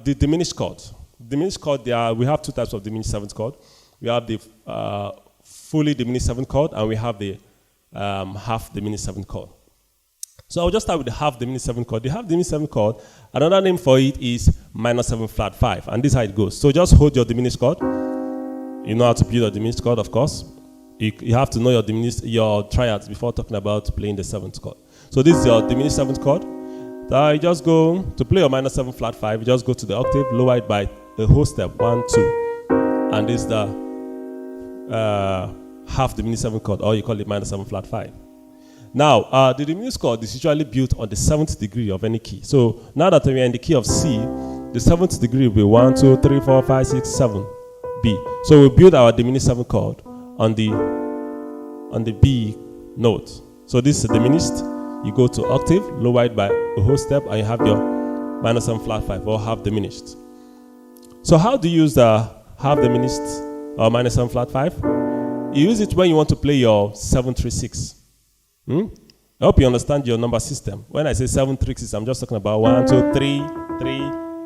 the diminished chord. Diminished chord, we have two types of diminished seventh chord. We have the fully diminished seventh chord, and we have the half diminished seventh chord. So I'll just start with the half diminished seventh chord. The half diminished seventh chord, another name for it is minor 7 flat 5, and this is how it goes. So just hold your diminished chord. You know how to build a diminished chord, of course. You have to know your triads before talking about playing the seventh chord. So this is your diminished seventh chord. So you just go to play your minor 7 flat 5. You just go to the octave, lower it by a whole step, 1, 2, and this is the half diminished seventh chord, or you call it minor 7 flat 5. Now, the diminished chord is usually built on the 7th degree of any key. So now that we are in the key of C, the 7th degree will be 1, 2, 3, 4, 5, 6, 7, B. So we build our diminished seventh chord on the B note. So this is diminished. You go to octave, lower it by a whole step, and you have your minor 7 flat 5, or half diminished. So how do you use the half diminished or minor 7 flat 5? You use it when you want to play your 7 3 6. I hope you understand your number system. When I say 7 3 6, I'm just talking about 1, 2, 3,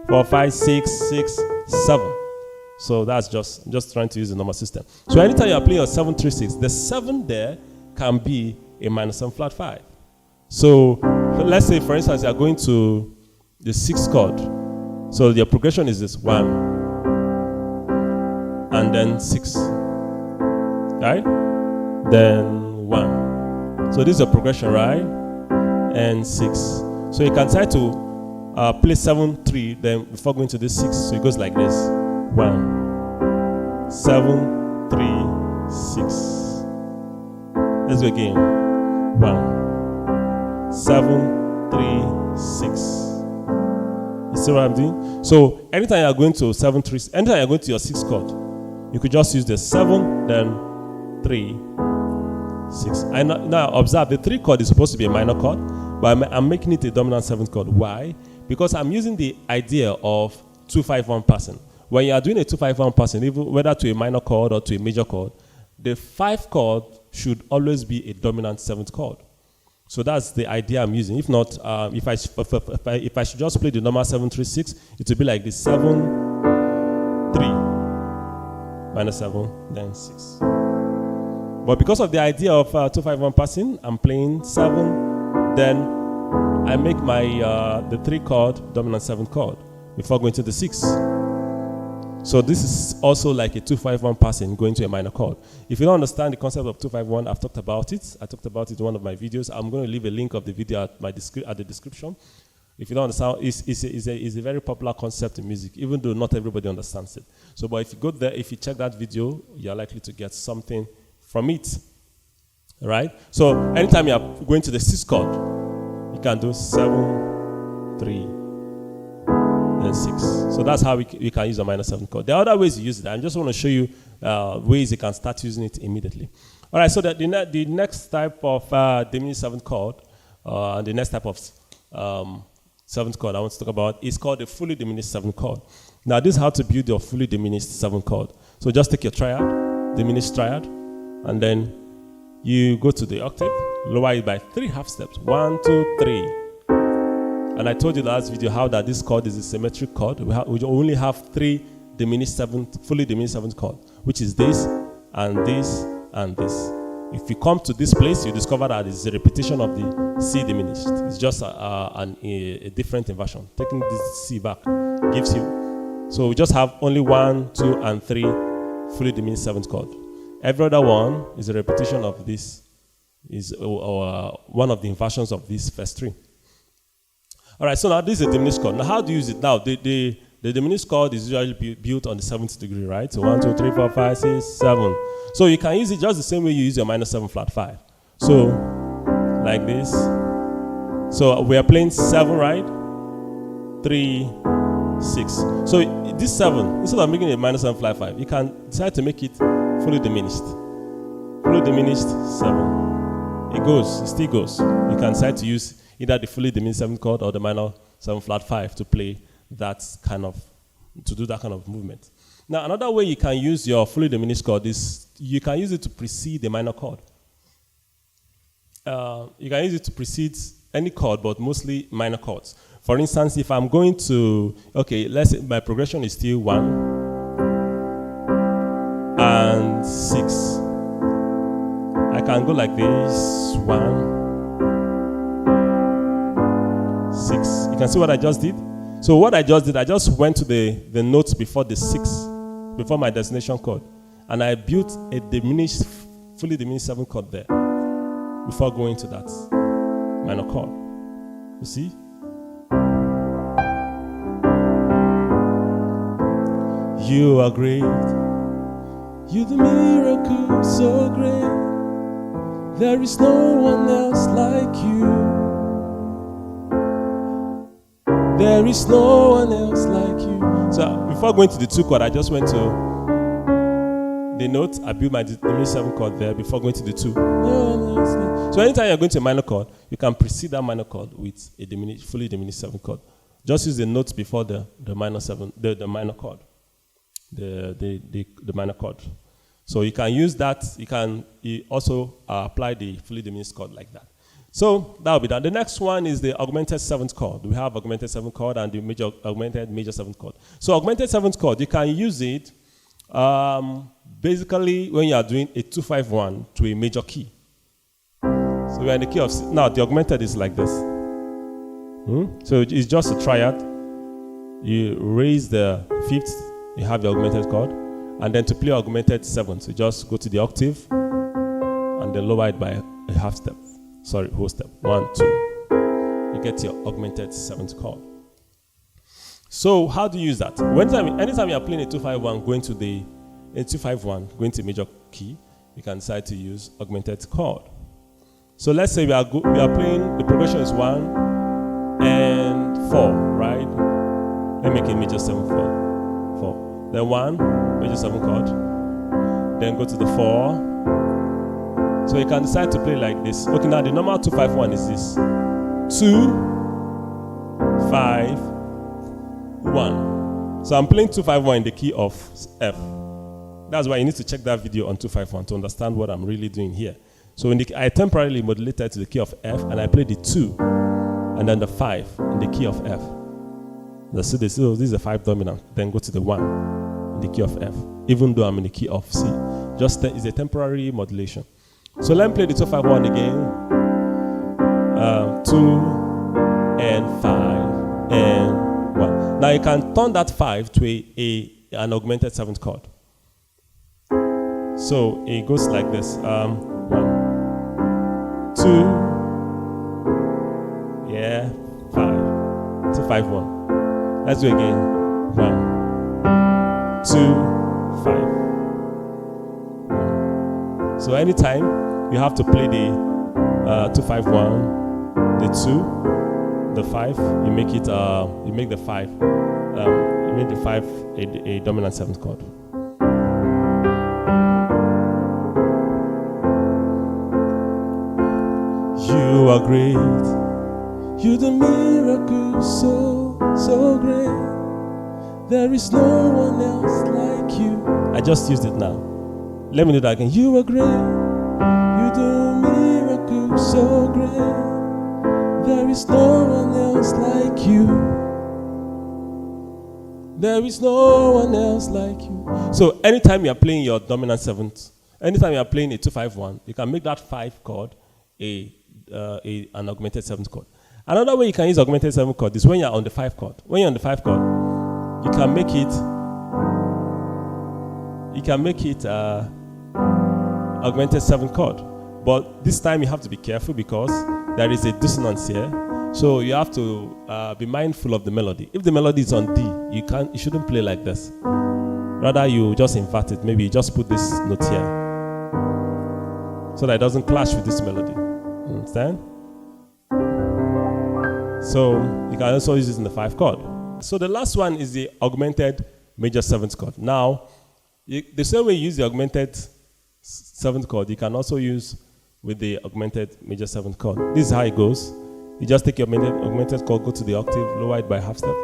4, 5, 6, 6, 7. So that's just trying to use the number system. So anytime you are playing your 7 3 6, the 7 there can be a minor 7 flat 5. So let's say, for instance, you are going to the 6th chord. So your progression is this 1 and then 6, right? Then 1. So this is a progression, right? And 6. So you can try to play 7 3 then before going to this 6. So it goes like this: 1 7 3 6. Let's go again. 1 7 3 6. You see what I'm doing? So anytime you are going to 7 3, anytime you are going to your 6th chord, you could just use the 7 then 3 6. Now observe, the 3 chord is supposed to be a minor chord, but I'm making it a dominant 7th chord. Why? Because I'm using the idea of 2-5-1 passing. When you are doing a 2-5-1 passing, even whether to a minor chord or to a major chord, the 5 chord should always be a dominant 7th chord. So that's the idea I'm using. If not, if I should just play the normal 7 3 6, it would be like this: 7 3 minor 7 then 6. But because of the idea of 2-5-1 passing, I'm playing 7, then I make my the 3 chord dominant 7th chord before going to the 6. So this is also like a 2-5-1 passing going to a minor chord. If you don't understand the concept of 2-5-1, I've talked about it. I talked about it in one of my videos. I'm going to leave a link of the video at the description. If you don't understand, it's a very popular concept in music, even though not everybody understands it. So, but if you go there, if you check that video, you're likely to get something from it, right? So anytime you are going to the 6th chord, you can do 7 3 then 6. So that's how we can use a minor 7th chord. There are other ways you use it. I just want to show you ways you can start using it immediately. All right, so the next type of diminished 7th chord, the next type of 7th chord I want to talk about is called the fully diminished 7th chord. Now this is how to build your fully diminished 7th chord. So just take your triad, diminished triad, and then you go to the octave, lower it by 3 half steps. 1 2 3. And I told you last video how that this chord is a symmetric chord. We only have 3 diminished 7th, fully diminished 7th chord, which is this and this and this. If you come to this place, you discover that it's a repetition of the C diminished. It's just a different inversion. Taking this C back gives you. So we just have only 1, 2, and 3 fully diminished 7th chord. Every other one is a repetition of this, is one of the inversions of these first 3. All right, so now this is a diminished chord. Now how do you use it? Now the diminished chord is usually built on the 7th degree, right? So 1, 2, 3, 4, 5, 6, 7. So you can use it just the same way you use your minor 7 flat 5. So like this. So we are playing 7, right? 3, 6. So this 7, instead of making it a minor 7 flat 5, you can decide to make it fully diminished. Fully diminished 7. It still goes. You can decide to use either the fully diminished 7th chord or the minor 7 flat 5 to play that kind of, to do that kind of movement. Now another way you can use your fully diminished chord is you can use it to precede the minor chord. You can use it to precede any chord, but mostly minor chords. For instance, if I'm going to, okay, let's say my progression is still 1 and 6. I can go like this, 1, 6. You can see what I just did? So what I just did, I just went to the notes before the 6, before my destination chord, and I built a fully diminished 7th chord there before going to that minor chord. You see? You are great. You the miracle so great. There is no one else like you. There is no one else like you. So before going to the 2 chord, I just went to the note. I built my diminished 7th chord there before going to the 2. So anytime you're going to a minor chord, you can precede that minor chord with a fully diminished 7th chord. Just use the notes before the minor 7, the minor chord. The minor chord. So you can use that. You can also apply the fully diminished chord like that. So that will be done. The next one is the augmented 7th chord. We have augmented 7th chord and the augmented major 7th chord. So augmented 7th chord, you can use it basically when you are doing a 2-5-1 to a major key. So we are in the key of C. Now the augmented is like this. So it's just a triad. You raise the 5th. You have the augmented chord, and then to play augmented 7th, you just go to the octave and then lower it by a half step. Sorry, whole step. 1, 2. You get your augmented 7th chord. So how do you use that? Anytime you are playing a 2-5-1, going to the 2-5-1, going to major key, you can decide to use augmented chord. So let's say we are playing. The progression is 1 and 4, right? Let me make it major 7 4. Then 1, major 7 chord. Then go to the 4. So you can decide to play like this. Okay, now the normal 2-5-1 is this: 2, 5, 1. So I'm playing 2-5-1 in the key of F. That's why you need to check that video on 2-5-1 to understand what I'm really doing here. So I temporarily modulated to the key of F, and I played the 2 and then the 5 in the key of F. So this is a 5 dominant. Then go to the 1 in the key of F, even though I'm in the key of C. Just it's a temporary modulation. So let me play the 2-5-1 again. 2 and 5 and 1. Now you can turn that 5 to an augmented 7th chord. So it goes like this: 1, 2, yeah, 5, 2, 5, 1. Let's do it again. 1, 2, 5. 1. So anytime you have to play the 2-5-1, the 2, the 5, you make the 5, you make the 5 a dominant 7th chord. You are great. You the miracle so great. There is no one else like you. I just used it now. Let me do that again. You are great. You the miracle so great. There is no one else like you. There is no one else like you. So anytime you are playing your dominant 7th, anytime you are playing a 2-5-1, you can make that 5 chord an augmented 7th chord. Another way you can use augmented 7th chord is when you're on the 5 chord. When you're on the 5 chord, you can make it augmented 7th chord. But this time you have to be careful because there is a dissonance here. So you have to be mindful of the melody. If the melody is on D, you shouldn't play like this. Rather, you just invert it. Maybe you just put this note here so that it doesn't clash with this melody. Understand? So you can also use it in the 5 chord. So the last one is the augmented major 7th chord. Now, the same way you use the augmented 7th chord, you can also use with the augmented major 7th chord. This is how it goes. You just take your augmented chord, go to the octave, lower it by half step.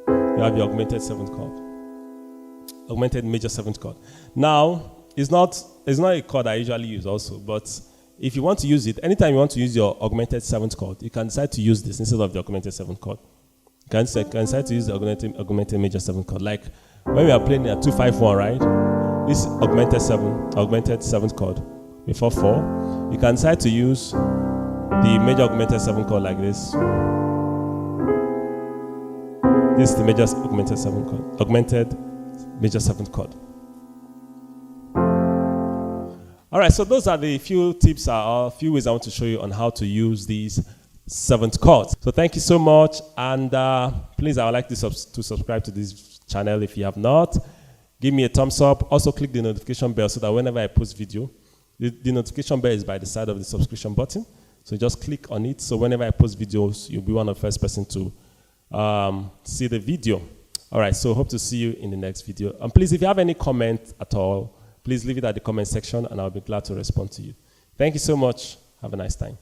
You have your augmented 7th chord. Augmented major 7th chord. Now, it's not a chord I usually use also, but if you want to use it, anytime you want to use your augmented 7th chord, you can decide to use this instead of the augmented 7th chord. You can decide to use the augmented major 7th chord. Like when we are playing a 2-5-1, right? This augmented 7th chord before 4. You can decide to use the major augmented 7th chord like this. This is the major augmented 7th chord. Augmented major 7th chord. All right, so those are the few tips or few ways I want to show you on how to use these 7th chords. So thank you so much, and please, I would like to subscribe to this channel if you have not. Give me a thumbs up. Also click the notification bell so that whenever I post video, the notification bell is by the side of the subscription button. So just click on it. So whenever I post videos, you'll be one of the first person to see the video. All right, so hope to see you in the next video. And please, if you have any comment at all, please leave it at the comment section and I'll be glad to respond to you. Thank you so much. Have a nice time.